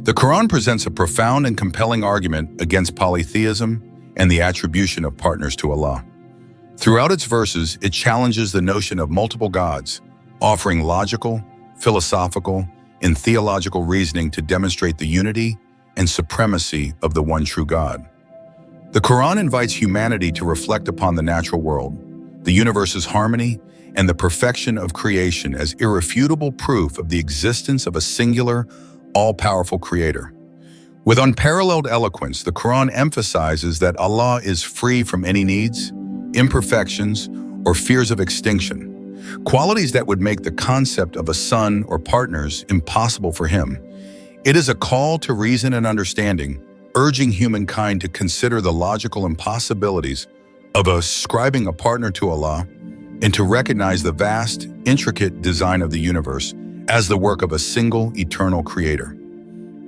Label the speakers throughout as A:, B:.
A: The Quran presents a profound and compelling argument against polytheism and the attribution of partners to Allah. Throughout its verses, it challenges the notion of multiple gods, offering logical, philosophical, and theological reasoning to demonstrate the unity and supremacy of the one true God. The Quran invites humanity to reflect upon the natural world, the universe's harmony, and the perfection of creation as irrefutable proof of the existence of a singular, all-powerful creator. With unparalleled eloquence, the Quran emphasizes that Allah is free from any needs, imperfections, or fears of extinction, qualities that would make the concept of a son or partners impossible for him. It is a call to reason and understanding, urging humankind to consider the logical impossibilities of ascribing a partner to Allah and to recognize the vast, intricate design of the universe as the work of a single, eternal creator.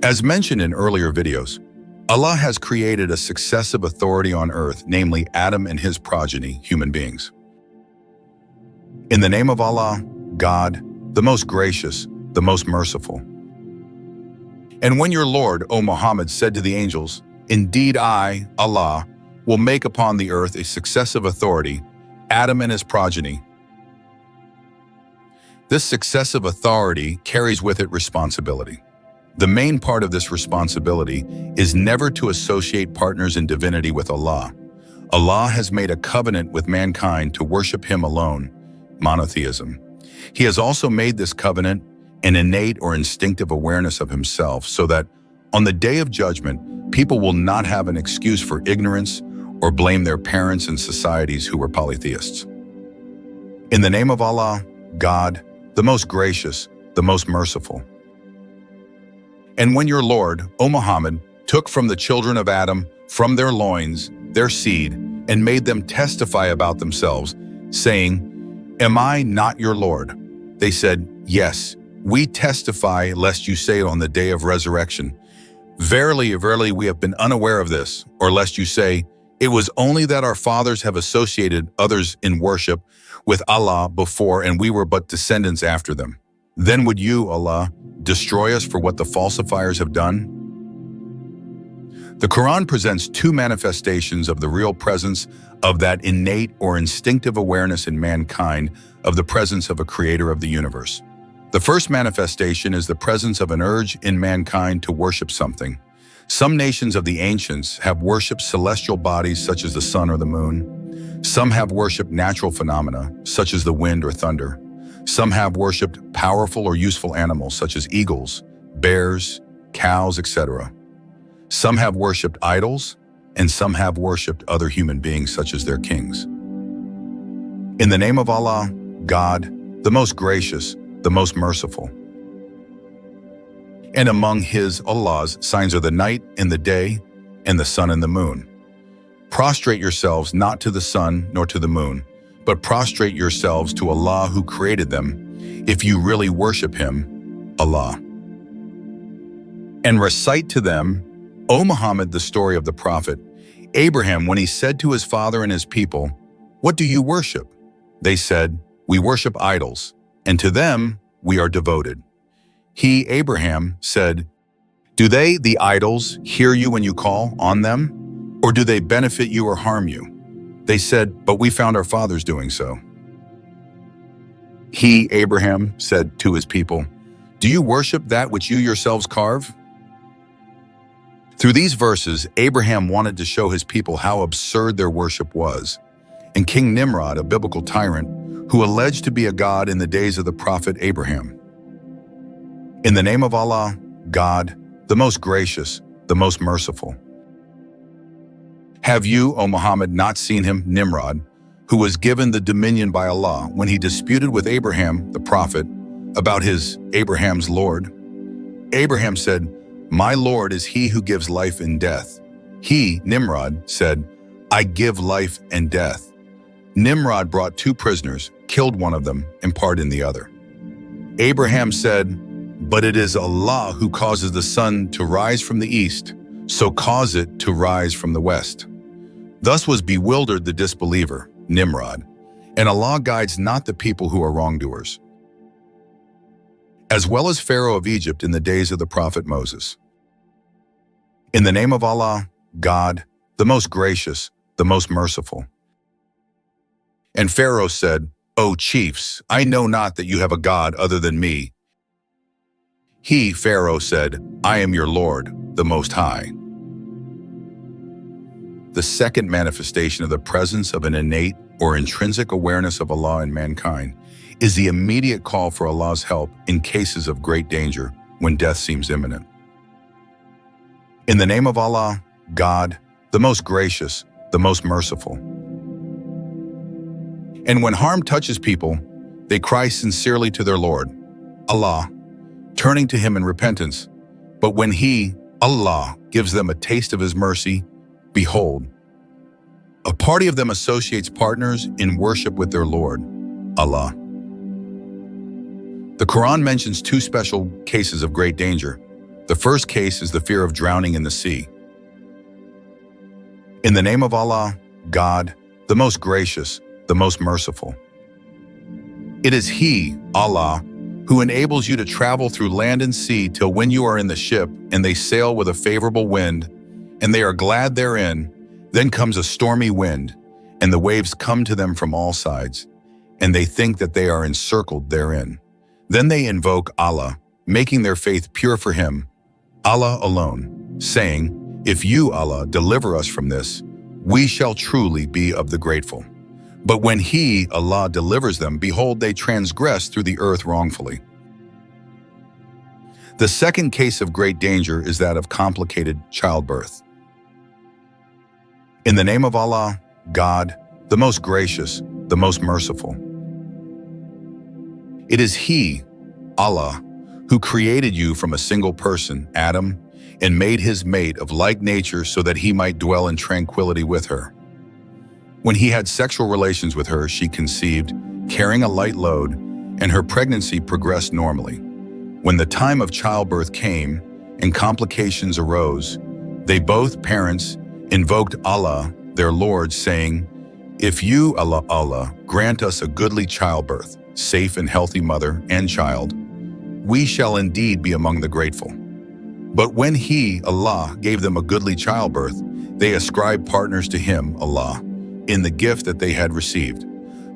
A: As mentioned in earlier videos, Allah has created a successive authority on earth, namely Adam and his progeny, human beings. In the name of Allah, God, the most gracious, the most merciful. And when your Lord, O Muhammad, said to the angels, "Indeed I, Allah, will make upon the earth a successive authority, Adam and his progeny." This successive authority carries with it responsibility. The main part of this responsibility is never to associate partners in divinity with Allah. Allah has made a covenant with mankind to worship Him alone, monotheism. He has also made this covenant an innate or instinctive awareness of Himself so that on the day of judgment, people will not have an excuse for ignorance or blame their parents and societies who were polytheists. In the name of Allah, God, the most gracious, the most merciful. And when your Lord, O Muhammad, took from the children of Adam, from their loins, their seed, and made them testify about themselves, saying, "Am I not your Lord?" They said, "Yes, we testify lest you say on the day of resurrection, 'Verily, verily, we have been unaware of this,' or lest you say, 'It was only that our fathers have associated others in worship with Allah before and we were but descendants after them. Then would you, Allah, destroy us for what the falsifiers have done?" The Quran presents two manifestations of the real presence of that innate or instinctive awareness in mankind of the presence of a creator of the universe. The first manifestation is the presence of an urge in mankind to worship something. Some nations of the ancients have worshipped celestial bodies such as the sun or the moon. Some have worshipped natural phenomena such as the wind or thunder. Some have worshipped powerful or useful animals such as eagles, bears, cows, etc. Some have worshipped idols, and some have worshipped other human beings such as their kings. In the name of Allah, God, the most gracious, the most merciful. And among His, Allah's, signs are the night and the day, and the sun and the moon. Prostrate yourselves not to the sun nor to the moon, but prostrate yourselves to Allah who created them, if you really worship Him, Allah. And recite to them, O Muhammad, the story of the prophet Abraham when he said to his father and his people, "What do you worship?" They said, "We worship idols, and to them we are devoted." He, Abraham, said, "Do they, the idols, hear you when you call on them? Or do they benefit you or harm you?" They said, "But we found our fathers doing so." He, Abraham, said to his people, "Do you worship that which you yourselves carve?" Through these verses, Abraham wanted to show his people how absurd their worship was. And King Nimrod, a biblical tyrant, who alleged to be a god in the days of the prophet Abraham. In the name of Allah, God, the most gracious, the most merciful. Have you, O Muhammad, not seen him, Nimrod, who was given the dominion by Allah when he disputed with Abraham, the prophet, about Abraham's Lord? Abraham said, "My Lord is he who gives life and death." He, Nimrod, said, "I give life and death." Nimrod brought two prisoners, killed one of them, and pardoned the other. Abraham said, "But it is Allah who causes the sun to rise from the east, so cause it to rise from the west." Thus was bewildered the disbeliever, Nimrod, and Allah guides not the people who are wrongdoers. As well as Pharaoh of Egypt in the days of the prophet Moses. In the name of Allah, God, the most gracious, the most merciful. And Pharaoh said, O chiefs, I know not that you have a God other than me. He, Pharaoh, said, I am your Lord, the Most High. The second manifestation of the presence of an innate or intrinsic awareness of Allah in mankind is the immediate call for Allah's help in cases of great danger when death seems imminent. In the name of Allah, God, the most gracious, the most merciful. And when harm touches people, they cry sincerely to their Lord, Allah, turning to Him in repentance. But when He, Allah, gives them a taste of His mercy, behold, a party of them associates partners in worship with their Lord, Allah. The Quran mentions two special cases of great danger. The first case is the fear of drowning in the sea. In the name of Allah, God, the most gracious, the most merciful. It is He, Allah, who enables you to travel through land and sea till when you are in the ship and they sail with a favorable wind, and they are glad therein, then comes a stormy wind, and the waves come to them from all sides, and they think that they are encircled therein. Then they invoke Allah, making their faith pure for Him, Allah alone, saying, If you, Allah, deliver us from this, we shall truly be of the grateful. But when He, Allah, delivers them, behold, they transgress through the earth wrongfully. The second case of great danger is that of complicated childbirth. In the name of Allah, God, the most gracious, the most merciful. It is He, Allah, who created you from a single person, Adam, and made his mate of like nature so that he might dwell in tranquility with her. When he had sexual relations with her, she conceived, carrying a light load, and her pregnancy progressed normally. When the time of childbirth came and complications arose, they both parents invoked Allah, their Lord, saying, If you, Allah, grant us a goodly childbirth, safe and healthy mother and child, we shall indeed be among the grateful. But when He, Allah, gave them a goodly childbirth, they ascribed partners to Him, Allah, in the gift that they had received.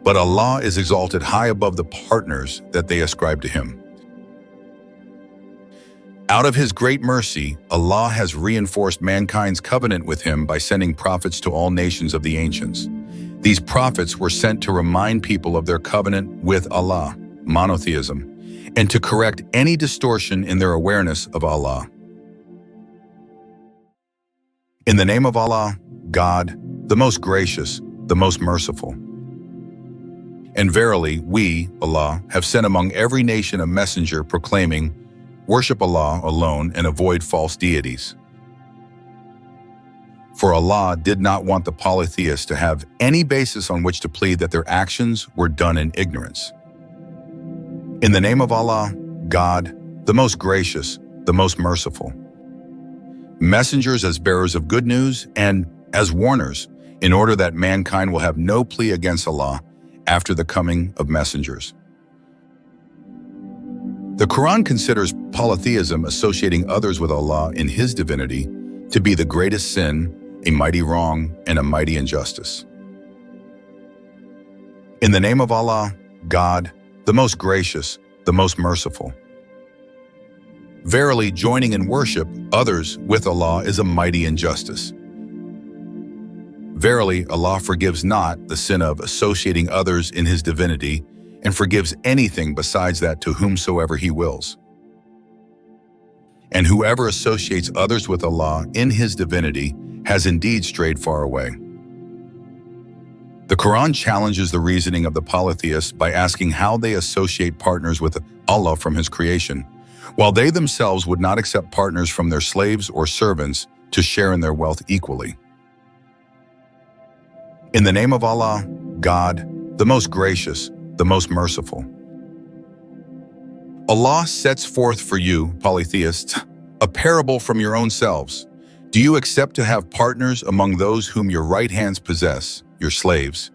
A: But Allah is exalted high above the partners that they ascribe to Him. Out of His great mercy, Allah has reinforced mankind's covenant with Him by sending prophets to all nations of the ancients. These prophets were sent to remind people of their covenant with Allah, monotheism, and to correct any distortion in their awareness of Allah. In the name of Allah, God, the most gracious, the most merciful. And verily, we, Allah, have sent among every nation a messenger proclaiming, Worship Allah alone and avoid false deities. For Allah did not want the polytheists to have any basis on which to plead that their actions were done in ignorance. In the name of Allah, God, the most gracious, the most merciful. Messengers as bearers of good news and as warners, in order that mankind will have no plea against Allah after the coming of messengers. The Quran considers polytheism, associating others with Allah in His divinity, to be the greatest sin, a mighty wrong, and a mighty injustice. In the name of Allah, God, the most gracious, the most merciful. Verily, joining in worship others with Allah is a mighty injustice. Verily, Allah forgives not the sin of associating others in His divinity, and forgives anything besides that to whomsoever He wills. And whoever associates others with Allah in His divinity has indeed strayed far away. The Quran challenges the reasoning of the polytheists by asking how they associate partners with Allah from His creation, while they themselves would not accept partners from their slaves or servants to share in their wealth equally. In the name of Allah, God, the most gracious, the most merciful. Allah sets forth for you, polytheists, a parable from your own selves. Do you accept to have partners among those whom your right hands possess, your slaves,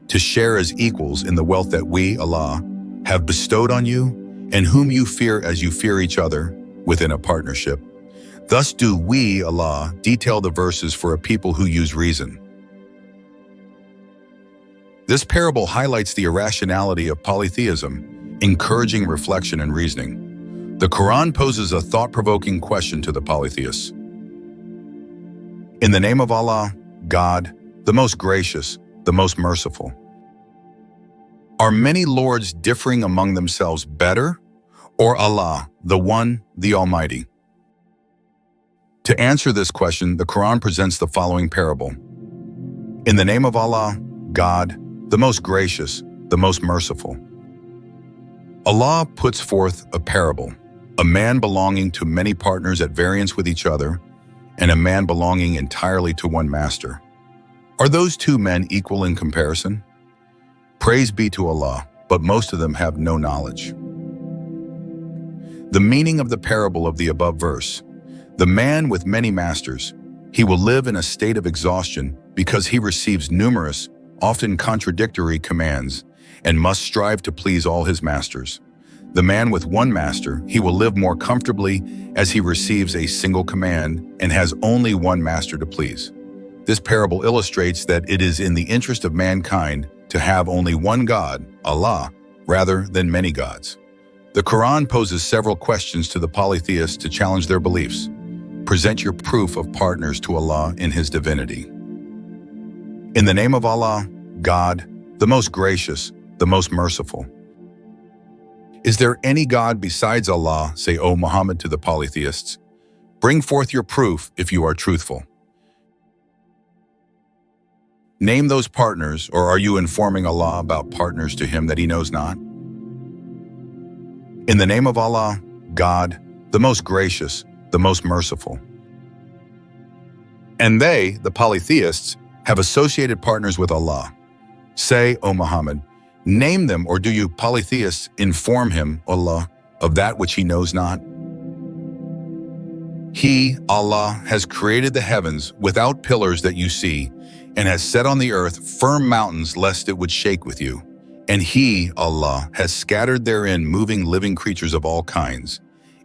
A: to share as equals in the wealth that we, Allah, have bestowed on you, and whom you fear as you fear each other within a partnership? Thus do we, Allah, detail the verses for a people who use reason. This parable highlights the irrationality of polytheism, encouraging reflection and reasoning. The Quran poses a thought-provoking question to the polytheists. In the name of Allah, God, the most gracious, the most merciful. Are many lords differing among themselves better, or Allah, the One, the Almighty? To answer this question, the Quran presents the following parable. In the name of Allah, God, the most gracious, the most merciful. Allah puts forth a parable, a man belonging to many partners at variance with each other, and a man belonging entirely to one master. Are those two men equal in comparison? Praise be to Allah, but most of them have no knowledge. The meaning of the parable of the above verse. The man with many masters, he will live in a state of exhaustion because he receives numerous, often contradictory commands, and must strive to please all his masters. The man with one master, he will live more comfortably as he receives a single command and has only one master to please. This parable illustrates that it is in the interest of mankind to have only one God, Allah, rather than many gods. The Quran poses several questions to the polytheists to challenge their beliefs. Present your proof of partners to Allah in His divinity. In the name of Allah, God, the most gracious, the most merciful. Is there any God besides Allah, say, O Muhammad to the polytheists? Bring forth your proof if you are truthful. Name those partners, or are you informing Allah about partners to Him that He knows not? In the name of Allah, God, the most gracious, the most merciful. And they, the polytheists, have associated partners with Allah. Say, O Muhammad, name them, or do you polytheists inform him, Allah, of that which he knows not? He, Allah, has created the heavens without pillars that you see, and has set on the earth firm mountains lest it would shake with you. And He, Allah, has scattered therein moving living creatures of all kinds.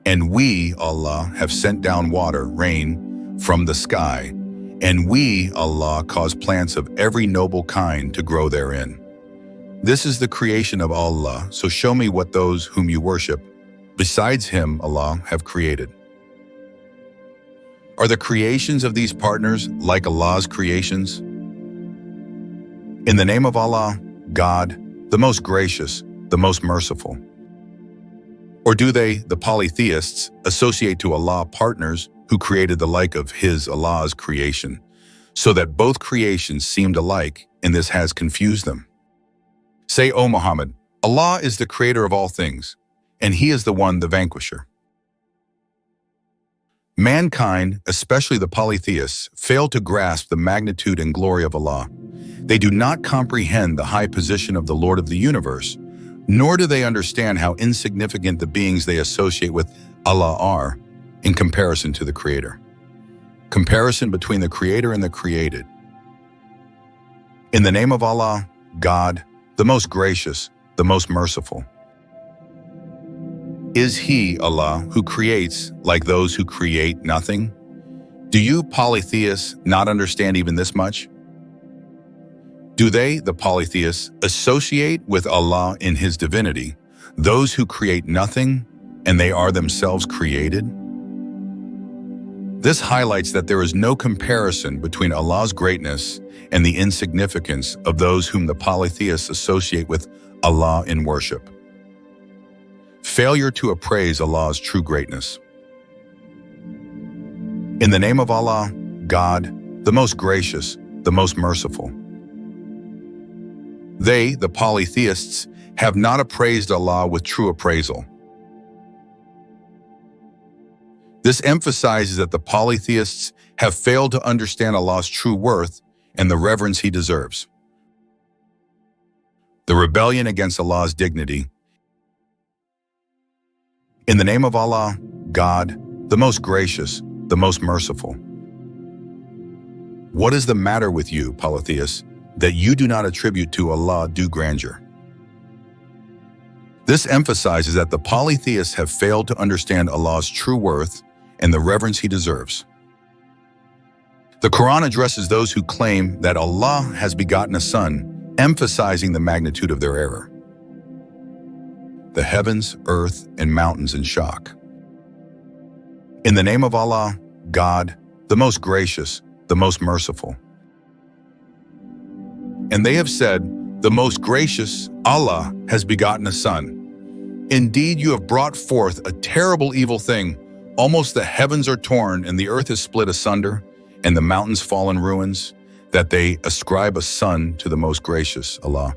A: And we, Allah, have sent down water, rain, from the sky. And we, Allah, cause plants of every noble kind to grow therein. This is the creation of Allah, so show me what those whom you worship, besides Him, Allah, have created. Are the creations of these partners like Allah's creations? In the name of Allah, God, the most gracious, the most merciful. Or do they, the polytheists, associate to Allah partners who created the like of His, Allah's creation, so that both creations seemed alike, and this has confused them? Say, O Muhammad, Allah is the creator of all things, and He is the one, the vanquisher. Mankind, especially the polytheists, fail to grasp the magnitude and glory of Allah. They do not comprehend the high position of the Lord of the universe, nor do they understand how insignificant the beings they associate with Allah are in comparison to the Creator. Comparison between the Creator and the created. In the name of Allah, God, the most gracious, the most merciful. Is He, Allah, who creates like those who create nothing? Do you polytheists not understand even this much? Do they, the polytheists, associate with Allah in His divinity, those who create nothing, and they are themselves created? This highlights that there is no comparison between Allah's greatness and the insignificance of those whom the polytheists associate with Allah in worship. Failure to appraise Allah's true greatness. In the name of Allah, God, the most gracious, the most merciful. They, the polytheists, have not appraised Allah with true appraisal. This emphasizes that the polytheists have failed to understand Allah's true worth and the reverence He deserves. The rebellion against Allah's dignity. In the name of Allah, God, the most gracious, the most merciful. What is the matter with you, polytheists, that you do not attribute to Allah due grandeur? This emphasizes that the polytheists have failed to understand Allah's true worth and the reverence he deserves. The Quran addresses those who claim that Allah has begotten a son, emphasizing the magnitude of their error. The heavens, earth, and mountains in shock. In the name of Allah, God, the most gracious, the most merciful. And they have said, the most gracious, Allah, has begotten a son. Indeed, you have brought forth a terrible evil thing. Almost the heavens are torn and the earth is split asunder, and the mountains fall in ruins, that they ascribe a son to the most gracious, Allah.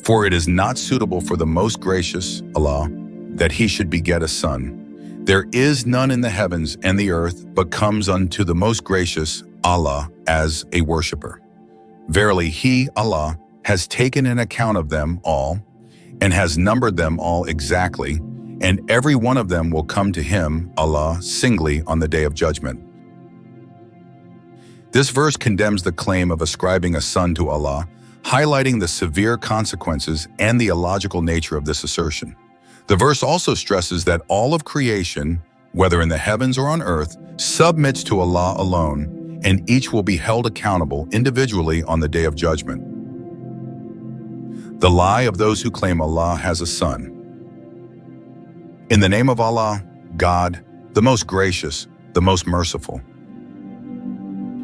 A: For it is not suitable for the most gracious, Allah, that he should beget a son. There is none in the heavens and the earth, but comes unto the most gracious, Allah, as a worshipper. Verily, he, Allah, has taken an account of them all, and has numbered them all exactly, and every one of them will come to him, Allah, singly on the day of judgment. This verse condemns the claim of ascribing a son to Allah, highlighting the severe consequences and the illogical nature of this assertion. The verse also stresses that all of creation, whether in the heavens or on earth, submits to Allah alone, and each will be held accountable individually on the day of judgment. The lie of those who claim Allah has a son. In the name of Allah, God, the most gracious, the most merciful.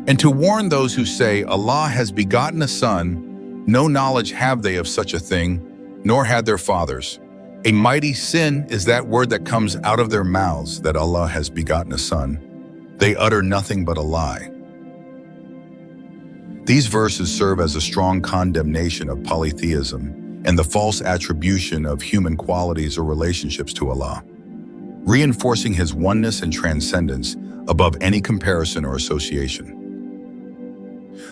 A: And to warn those who say Allah has begotten a son, no knowledge have they of such a thing, nor had their fathers. A mighty sin is that word that comes out of their mouths, that Allah has begotten a son. They utter nothing but a lie. These verses serve as a strong condemnation of polytheism and the false attribution of human qualities or relationships to Allah, reinforcing his oneness and transcendence above any comparison or association.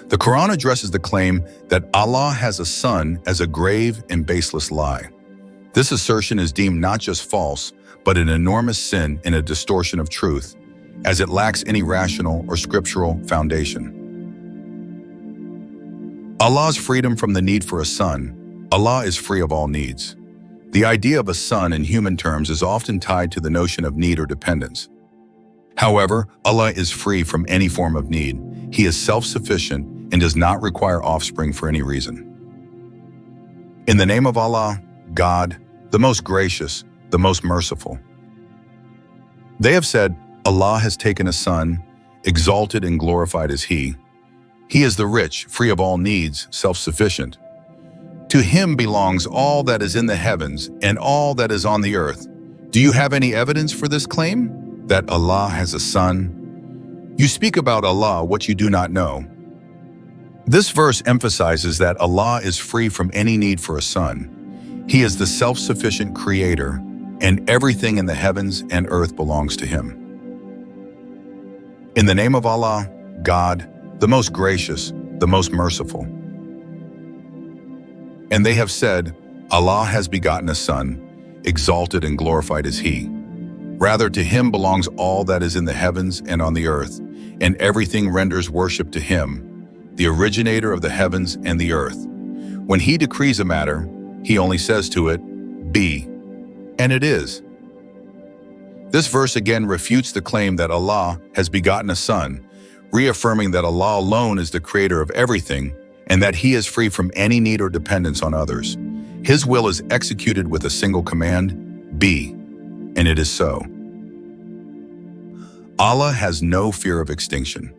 A: The Quran addresses the claim that Allah has a son as a grave and baseless lie. This assertion is deemed not just false, but an enormous sin and a distortion of truth, as it lacks any rational or scriptural foundation. Allah's freedom from the need for a son. Allah is free of all needs. The idea of a son in human terms is often tied to the notion of need or dependence. However, Allah is free from any form of need. He is self-sufficient and does not require offspring for any reason. In the name of Allah, God, the most gracious, the most merciful. They have said, Allah has taken a son, exalted and glorified is he. He is the rich, free of all needs, self-sufficient. To him belongs all that is in the heavens and all that is on the earth. Do you have any evidence for this claim, that Allah has a son? You speak about Allah what you do not know. This verse emphasizes that Allah is free from any need for a son. He is the self-sufficient creator, and everything in the heavens and earth belongs to him. In the name of Allah, God, the most gracious, the most merciful. And they have said, Allah has begotten a son, exalted and glorified is he. Rather, to him belongs all that is in the heavens and on the earth, and everything renders worship to him, the originator of the heavens and the earth. When he decrees a matter, he only says to it, be, and it is. This verse again refutes the claim that Allah has begotten a son, reaffirming that Allah alone is the creator of everything and that he is free from any need or dependence on others. His will is executed with a single command, be, and it is so. Allah has no fear of extinction.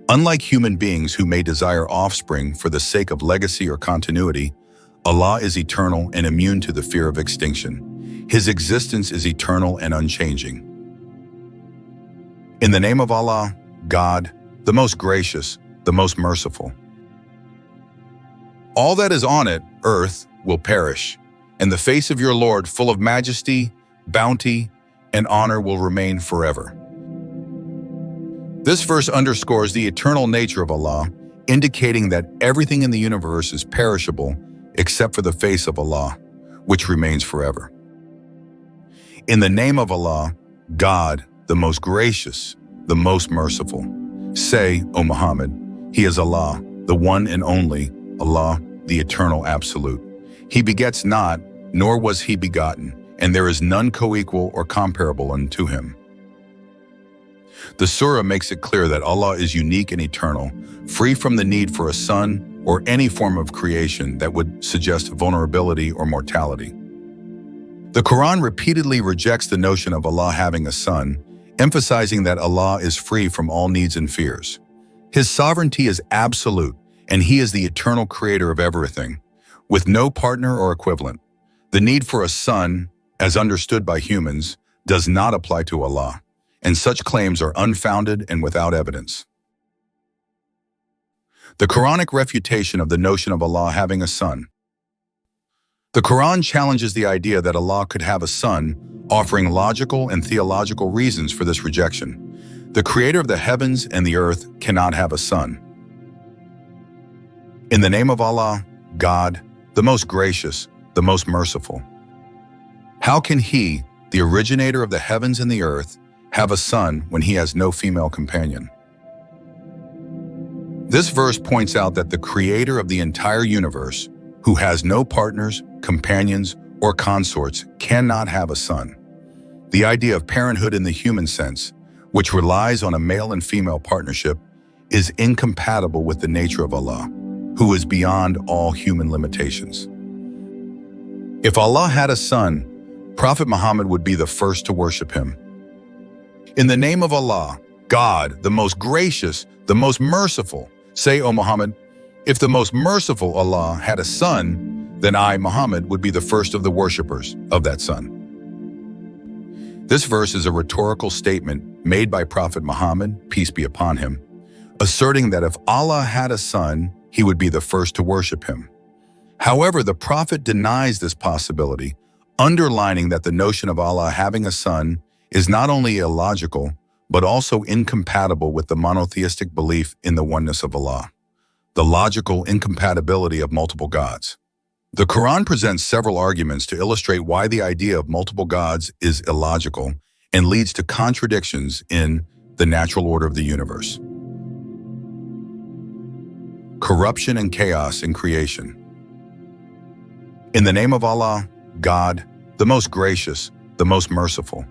A: Unlike human beings who may desire offspring for the sake of legacy or continuity, Allah is eternal and immune to the fear of extinction. His existence is eternal and unchanging. In the name of Allah, God, the most gracious, the most merciful. All that is on it, earth, will perish, and the face of your Lord, full of majesty, bounty, and honor, will remain forever. This verse underscores the eternal nature of Allah, indicating that everything in the universe is perishable except for the face of Allah, which remains forever. In the name of Allah, God, the most gracious, the most merciful. Say, O Muhammad, He is Allah, the one and only, Allah, the eternal absolute. He begets not, nor was He begotten, and there is none co-equal or comparable unto Him. The surah makes it clear that Allah is unique and eternal, free from the need for a son or any form of creation that would suggest vulnerability or mortality. The Quran repeatedly rejects the notion of Allah having a son, emphasizing that Allah is free from all needs and fears. His sovereignty is absolute, and He is the eternal creator of everything, with no partner or equivalent. The need for a son, as understood by humans, does not apply to Allah, and such claims are unfounded and without evidence. The Quranic refutation of the notion of Allah having a son. The Quran challenges the idea that Allah could have a son, offering logical and theological reasons for this rejection. The creator of the heavens and the earth cannot have a son. In the name of Allah, God, the most gracious, the most merciful. How can He, the originator of the heavens and the earth, have a son when He has no female companion? This verse points out that the creator of the entire universe, who has no partners, companions, or consorts, cannot have a son. The idea of parenthood in the human sense, which relies on a male and female partnership, is incompatible with the nature of Allah, who is beyond all human limitations. If Allah had a son, Prophet Muhammad would be the first to worship him. In the name of Allah, God, the most gracious, the most merciful, say, O Muhammad, if the most merciful Allah had a son, then I, Muhammad, would be the first of the worshippers of that son. This verse is a rhetorical statement made by Prophet Muhammad, peace be upon him, asserting that if Allah had a son, He would be the first to worship Him. However, the Prophet denies this possibility, underlining that the notion of Allah having a son is not only illogical, but also incompatible with the monotheistic belief in the oneness of Allah, the logical incompatibility of multiple gods. The Quran presents several arguments to illustrate why the idea of multiple gods is illogical and leads to contradictions in the natural order of the universe. Corruption and chaos in creation. In the name of Allah, God, the most gracious, the most merciful.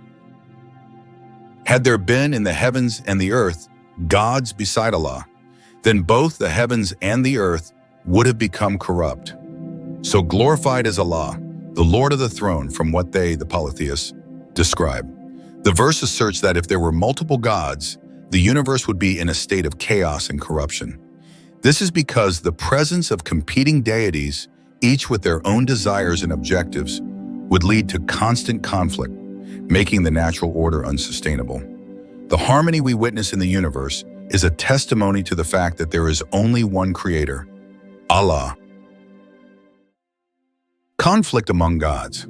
A: Had there been in the heavens and the earth gods beside Allah, then both the heavens and the earth would have become corrupt. So glorified is Allah, the Lord of the throne, from what they, the polytheists, describe. The verse asserts that if there were multiple gods, the universe would be in a state of chaos and corruption. This is because the presence of competing deities, each with their own desires and objectives, would lead to constant conflict, making the natural order unsustainable. The harmony we witness in the universe is a testimony to the fact that there is only one creator, Allah. Conflict among gods.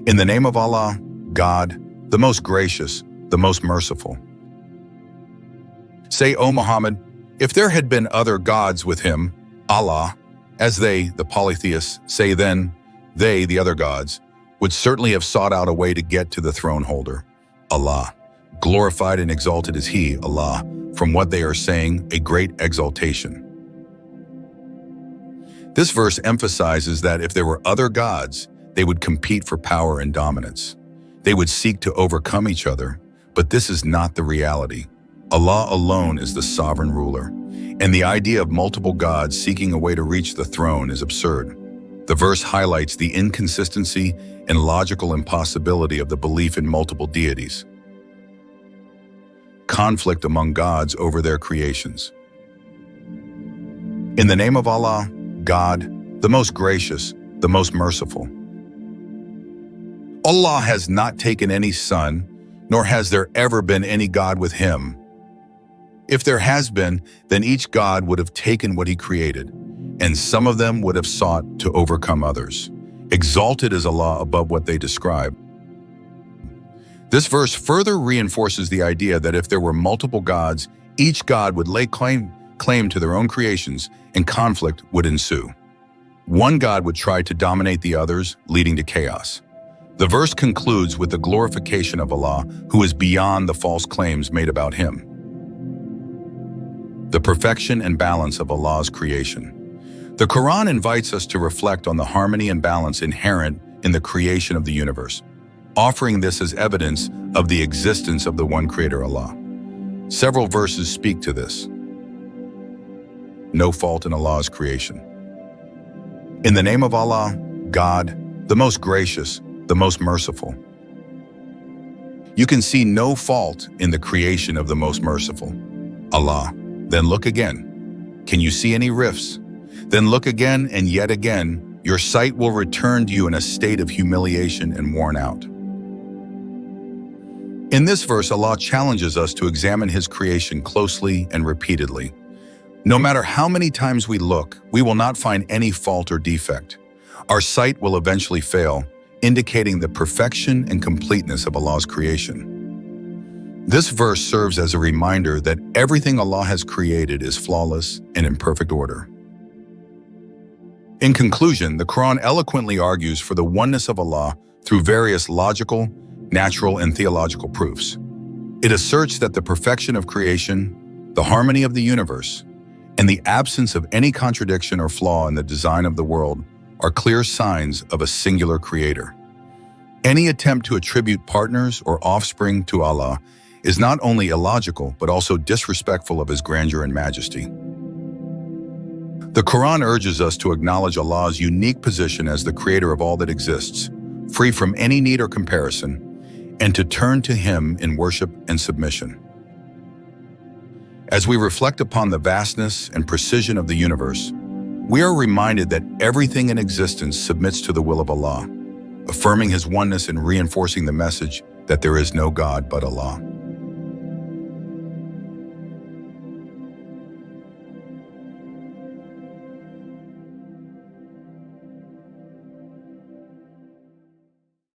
A: In the name of Allah, God, the most gracious, the most merciful. Say, O Muhammad, if there had been other gods with him, Allah, as they, the polytheists, say, then they, the other gods, would certainly have sought out a way to get to the throne holder, Allah. Glorified and exalted is He, Allah, from what they are saying, a great exaltation. This verse emphasizes that if there were other gods, they would compete for power and dominance. They would seek to overcome each other, but this is not the reality. Allah alone is the sovereign ruler, and the idea of multiple gods seeking a way to reach the throne is absurd. The verse highlights the inconsistency and logical impossibility of the belief in multiple deities. Conflict among gods over their creations. In the name of Allah, God, the most gracious, the most merciful. Allah has not taken any son, nor has there ever been any god with Him. If there has been, then each god would have taken what he created, and some of them would have sought to overcome others. Exalted is Allah above what they describe. This verse further reinforces the idea that if there were multiple gods, each god would lay claim to their own creations, and conflict would ensue. One god would try to dominate the others, leading to chaos. The verse concludes with the glorification of Allah, who is beyond the false claims made about Him. The perfection and balance of Allah's creation. The Quran invites us to reflect on the harmony and balance inherent in the creation of the universe. offering this as evidence of the existence of the one Creator, Allah. Several verses speak to this. No fault in Allah's creation. In the name of Allah, God, the most gracious, the most merciful. You can see no fault in the creation of the most merciful, Allah. Then look again. Can you see any rifts? Then look again and yet again. Your sight will return to you in a state of humiliation and worn out. In this verse, Allah challenges us to examine His creation closely and repeatedly. No matter how many times we look, we will not find any fault or defect. Our sight will eventually fail, indicating the perfection and completeness of Allah's creation. This verse serves as a reminder that everything Allah has created is flawless and in perfect order. In conclusion, the Quran eloquently argues for the oneness of Allah through various logical, natural, and theological proofs. It asserts that the perfection of creation, the harmony of the universe, and the absence of any contradiction or flaw in the design of the world are clear signs of a singular creator. Any attempt to attribute partners or offspring to Allah is not only illogical, but also disrespectful of His grandeur and majesty. The Quran urges us to acknowledge Allah's unique position as the creator of all that exists, free from any need or comparison, and to turn to Him in worship and submission. As we reflect upon the vastness and precision of the universe, we are reminded that everything in existence submits to the will of Allah, affirming His oneness and reinforcing the message that there is no God but Allah.